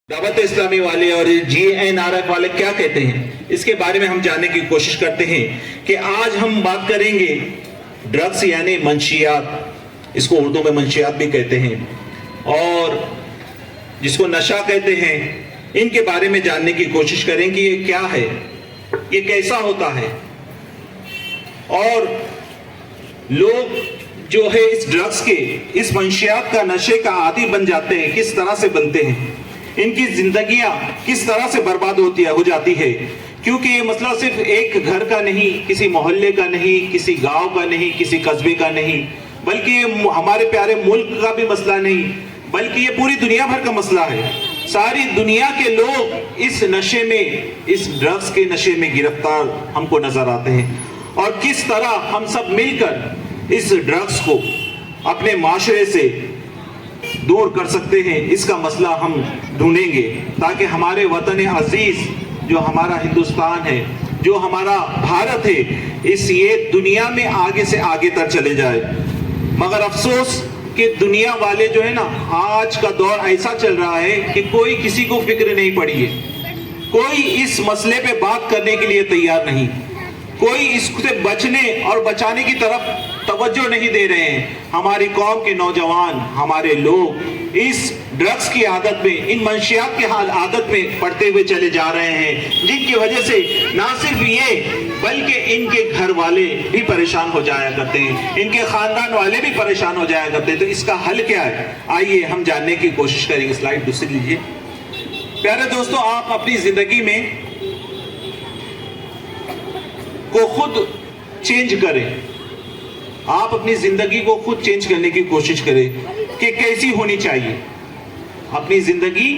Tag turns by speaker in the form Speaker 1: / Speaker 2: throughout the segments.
Speaker 1: दावत इस्लामी वाले और GNRF वाले क्या कहते हैं, इसके बारे में हम जानने की कोशिश करते हैं कि आज हम बात करेंगे ड्रग्स यानी मंशियात, इसको उर्दू में मंशियात भी कहते हैं और जिसको नशा कहते हैं, इनके बारे में जानने की कोशिश करें कि ये क्या है, ये कैसा होता है और लोग जो है इस ड्रग्स के, इस मंशियात का, नशे का आदी बन जाते हैं, किस तरह से बनते हैं, इनकी जिंदगियां किस तरह से बर्बाद हो जाती है। क्योंकि ये मसला सिर्फ एक घर का नहीं, किसी मोहल्ले का नहीं, किसी गांव का नहीं, किसी कस्बे का नहीं, बल्कि ये हमारे प्यारे मुल्क का भी मसला नहीं, बल्कि ये पूरी दुनिया भर का मसला है। सारी दुनिया के लोग इस नशे में, इस ड्रग्स के नशे में गिरफ्तार हमको नजर आते हैं और किस तरह हम सब मिलकर इस ड्रग्स को अपने माशरे से दूर कर सकते हैं, इसका मसला हम ढूंढेंगे ताकि हमारे वतन अजीज जो हमारा हिंदुस्तान है, जो हमारा भारत है, इस ये दुनिया में आगे से आगे तक चले जाए। मगर अफसोस कि दुनिया वाले जो है ना, आज का दौर ऐसा चल रहा है कि कोई किसी को फिक्र नहीं पड़ी है, कोई इस मसले पे बात करने के लिए तैयार नहीं, कोई इससे बचने और बचाने की तरफ तवज्जो नहीं दे रहे हैं। हमारी कौम के नौजवान, हमारे लोग इस ड्रग्स की आदत में, इन मंशियात के आदत में पड़ते हुए चले जा रहे हैं, जिनकी वजह से ना सिर्फ ये बल्कि इनके घर वाले भी परेशान हो जाया करते हैं, इनके खानदान वाले भी परेशान हो जाया करते हैं। तो इसका हल क्या है, आइए हम जानने की कोशिश करेंगे। स्लाइड दूसरी लीजिए। प्यारे दोस्तों, आप अपनी जिंदगी में को खुद चेंज करें, आप अपनी जिंदगी को खुद चेंज करने की कोशिश करें कि कैसी होनी चाहिए, अपनी जिंदगी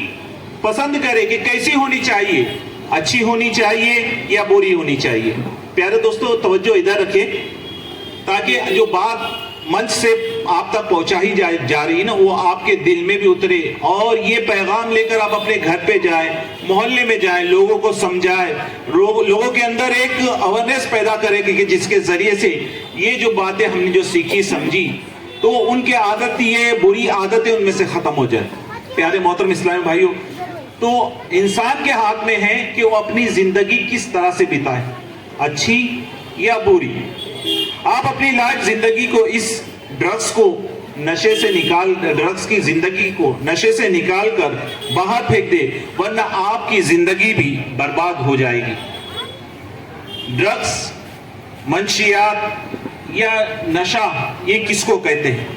Speaker 1: पसंद करें कि कैसी होनी चाहिए, अच्छी होनी चाहिए या बुरी होनी चाहिए। प्यारे दोस्तों, तवज्जो इधर रखें ताकि जो बात मंच से आप तक पहुंचाई जा रही है ना, वो आपके दिल में भी उतरे और ये पैगाम लेकर आप अपने घर पे जाएं, मोहल्ले में जाएं, लोगों को समझाएं, लोगों के अंदर एक अवेयरनेस पैदा करें कि जिसके जरिए से ये जो बातें हमने जो सीखी समझी तो उनके आदत, ये बुरी आदतें उनमें से खत्म हो जाए। प्यारे मोहतरम इस्लामी भाइयों, तो इंसान के हाथ में है कि वो अपनी जिंदगी किस तरह से बिताए, अच्छी या बुरी। आप अपनी लाइफ जिंदगी को इस ड्रग्स को नशे से निकाल, ड्रग्स की जिंदगी को नशे से निकाल कर बाहर फेंक दे, वरना आपकी जिंदगी भी बर्बाद हो जाएगी। ड्रग्स, मंशियात या नशा, ये किसको कहते हैं,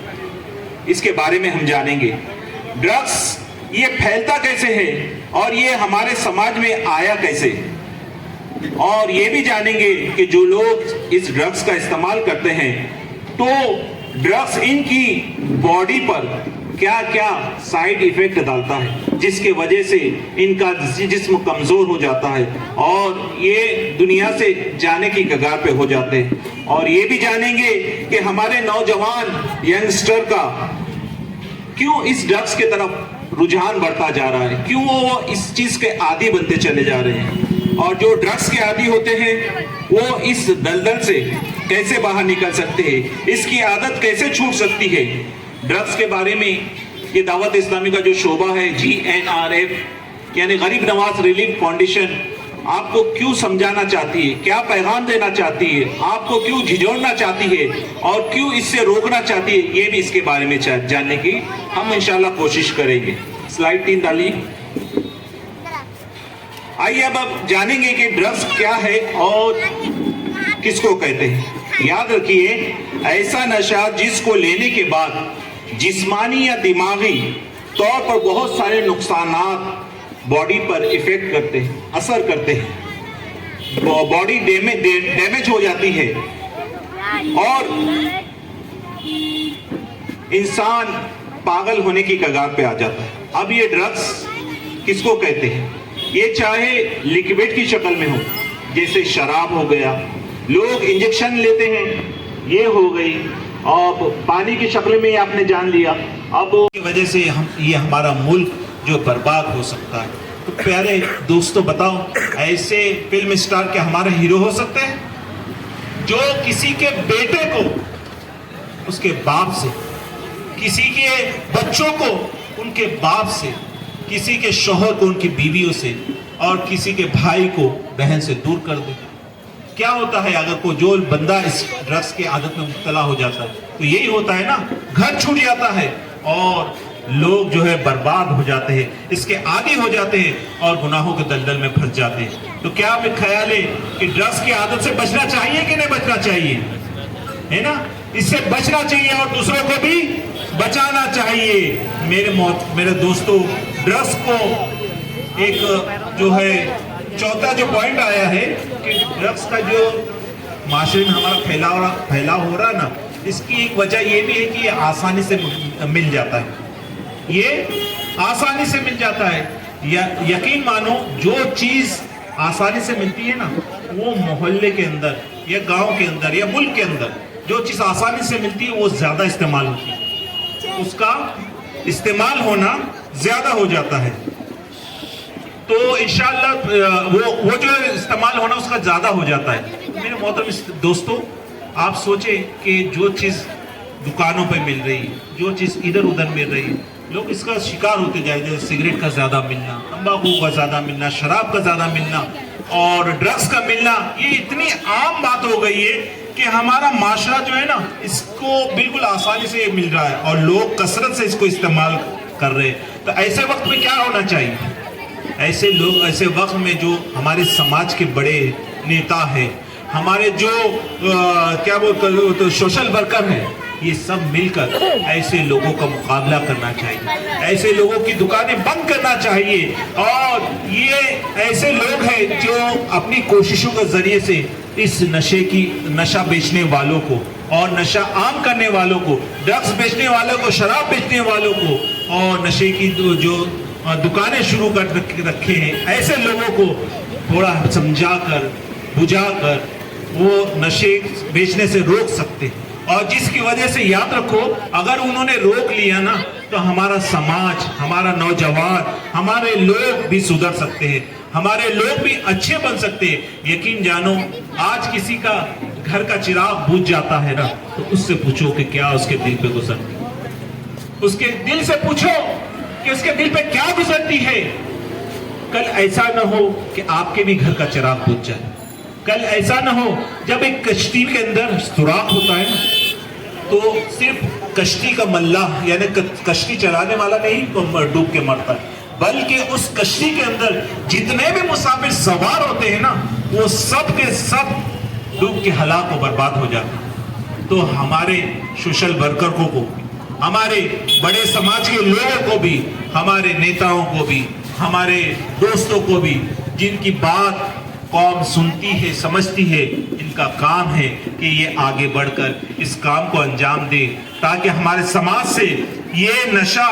Speaker 1: इसके बारे में हम जानेंगे। ड्रग्स ये फैलता कैसे है और ये हमारे समाज में आया कैसे, और ये भी जानेंगे कि जो लोग इस ड्रग्स का इस्तेमाल करते हैं तो ड्रग्स इनकी बॉडी पर क्या क्या साइड इफेक्ट डालता है, जिसके वजह से इनका जिस्म कमजोर हो जाता है और ये दुनिया से जाने की कगार पे हो जाते हैं। और ये भी जानेंगे कि हमारे नौजवान यंगस्टर का क्यों इस ड्रग्स के तरफ रुझान बढ़ता जा रहा है, क्यों वो इस चीज के आदी बनते चले जा रहे हैं, और जो ड्रग्स के आदी होते हैं वो इस दलदल से कैसे बाहर निकल सकते हैं, इसकी आदत कैसे छूट सकती है। ड्रग्स के बारे में ये दावत इस्लामी का जो शोबा है GNRF यानी गरीब नवाज रिलीफ फाउंडेशन आपको क्यों समझाना चाहती है, क्या पैगाम देना चाहती है, आपको क्यों झिझोड़ना चाहती है और क्यों इससे रोकना चाहती है, ये भी इसके बारे में जानने की हम इंशाल्लाह कोशिश करेंगे। स्लाइड 3 डालिए। आइए अब जानेंगे कि ड्रग्स क्या है और किसको कहते हैं। याद रखिए, ऐसा नशा जिसको लेने के बाद जिस्मानी या दिमागी तौर पर बहुत सारे नुकसानात बॉडी पर इफेक्ट करते हैं, असर करते हैं, बॉडी डैमेज हो जाती है और इंसान पागल होने की कगार पे आ जाता है। अब ये ड्रग्स किसको कहते हैं, ये चाहे लिक्विड की शक्ल में हो, जैसे शराब हो गया, लोग इंजेक्शन लेते हैं, ये हो गई, और पानी की शक्ल में आपने जान लिया, अब की वजह से ये हमारा मुल्क जो बर्बाद हो सकता है। तो प्यारे दोस्तों, बताओ, ऐसे फिल्म स्टार क्या हमारे हीरो हो सकते हैं जो किसी के बेटे को उसके बाप से, किसी के बच्चों को उनके बाप से, किसी के शौहर को उनकी बीवियों से और किसी के भाई को बहन से दूर कर दे। क्या होता है अगर कोई जो बंदा इस ड्रग्स की आदत में मुब्तला हो जाता है, तो यही होता है ना, घर छूट जाता है और लोग जो है बर्बाद हो जाते हैं, इसके आदी हो जाते हैं और गुनाहों के दलदल में फंस जाते हैं। तो क्या आपका ख्याल है कि ड्रग्स की आदत से बचना चाहिए कि नहीं बचना चाहिए, है ना? इससे बचना चाहिए और दूसरों को भी बचाना चाहिए। मेरे दोस्तों, ड्रग्स को एक जो है चौथा जो पॉइंट आया है कि ड्रग्स का जो माशरे में हमारा फैलाव हो रहा है ना, इसकी एक वजह ये भी है कि ये आसानी से मिल जाता है, ये आसानी से मिल जाता है। यकीन मानो, जो चीज आसानी से मिलती है ना, वो मोहल्ले के अंदर या गांव के अंदर या मुल्क के अंदर जो चीज आसानी से मिलती है वो ज्यादा इस्तेमाल होती है, उसका इस्तेमाल होना ज्यादा हो जाता है। तो इंशाअल्लाह वो जो इस्तेमाल होना उसका ज्यादा हो जाता है। मेरे मोहतरम दोस्तों, आप सोचें कि जो चीज दुकानों पे मिल रही है, जो चीज इधर उधर मिल रही है, लोग इसका शिकार होते जाए। जैसे सिगरेट का ज्यादा मिलना, तंबाकू का ज्यादा मिलना, शराब का ज्यादा मिलना और ड्रग्स का मिलना, ये इतनी आम बात हो गई है कि हमारा माशरा जो है ना, इसको बिल्कुल आसानी से मिल रहा है और लोग कसरत से इसको इस्तेमाल कर रहे हैं। तो ऐसे वक्त में क्या होना चाहिए? ऐसे वक्त में जो हमारे समाज के बड़े नेता हैं, हमारे जो क्या बोलते सोशल वर्कर हैं, ये सब मिलकर ऐसे लोगों का मुकाबला करना चाहिए, ऐसे लोगों की दुकानें बंद करना चाहिए। और ये ऐसे लोग हैं जो अपनी कोशिशों के जरिए से इस नशा बेचने वालों को और नशा आम करने वालों को, ड्रग्स बेचने वालों को, शराब बेचने वालों को और नशे की जो दुकानें शुरू कर रखे हैं, ऐसे लोगों को थोड़ा समझाकर बुझाकर वो नशे बेचने से रोक सकते हैं। और जिसकी वजह से याद रखो, अगर उन्होंने रोक लिया ना, तो हमारा समाज, हमारा नौजवान, हमारे लोग भी सुधर सकते हैं, हमारे लोग भी अच्छे बन सकते हैं। यकीन जानो, आज किसी का घर का चिराग बुझ जाता है ना, तो उससे पूछो कि क्या उसके दिल पे गुजरती है, उसके दिल से पूछो कि उसके दिल पे क्या गुजरती है। कल ऐसा ना हो कि आपके भी घर का चिराग बुझ जाए। कल ऐसा ना हो, जब एक कश्ती के अंदर सुराख होता है ना, तो सिर्फ कश्ती का मल्लाह यानी कश्ती चलाने वाला नहीं डूब के मरता है, बल्कि उस कश्ती के अंदर जितने भी मुसाफिर सवार होते हैं ना, वो सब के सब डूब के हलाक और बर्बाद हो जाते हैं। तो हमारे सोशल वर्कर को, हमारे बड़े समाज के लोगों को भी, हमारे नेताओं को भी, हमारे दोस्तों को भी, जिनकी बात कौम सुनती है, समझती है, इनका काम है कि ये आगे बढ़कर इस काम को अंजाम दे, ताकि हमारे समाज से ये नशा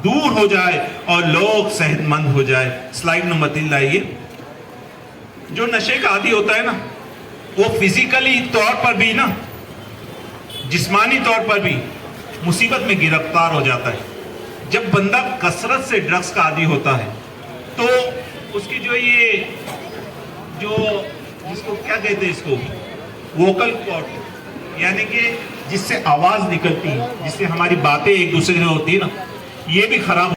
Speaker 1: दूर हो जाए और लोग सेहतमंद हो जाए। स्लाइड नंबर 3 लाइए। जो नशे का आदी होता है ना, वो फिजिकली तौर पर भी ना, जिस्मानी तौर पर भी मुसीबत में गिरफ्तार हो जाता है। जब बंदा कसरत से ड्रग्स का आदी होता है, तो उसकी जो जिसको क्या कहते हैं, इसको वोकल कॉर्ड, यानी कि जिससे आवाज निकलती है, जिससे हमारी बातें एक दूसरे से होती है ना, ये भी खराब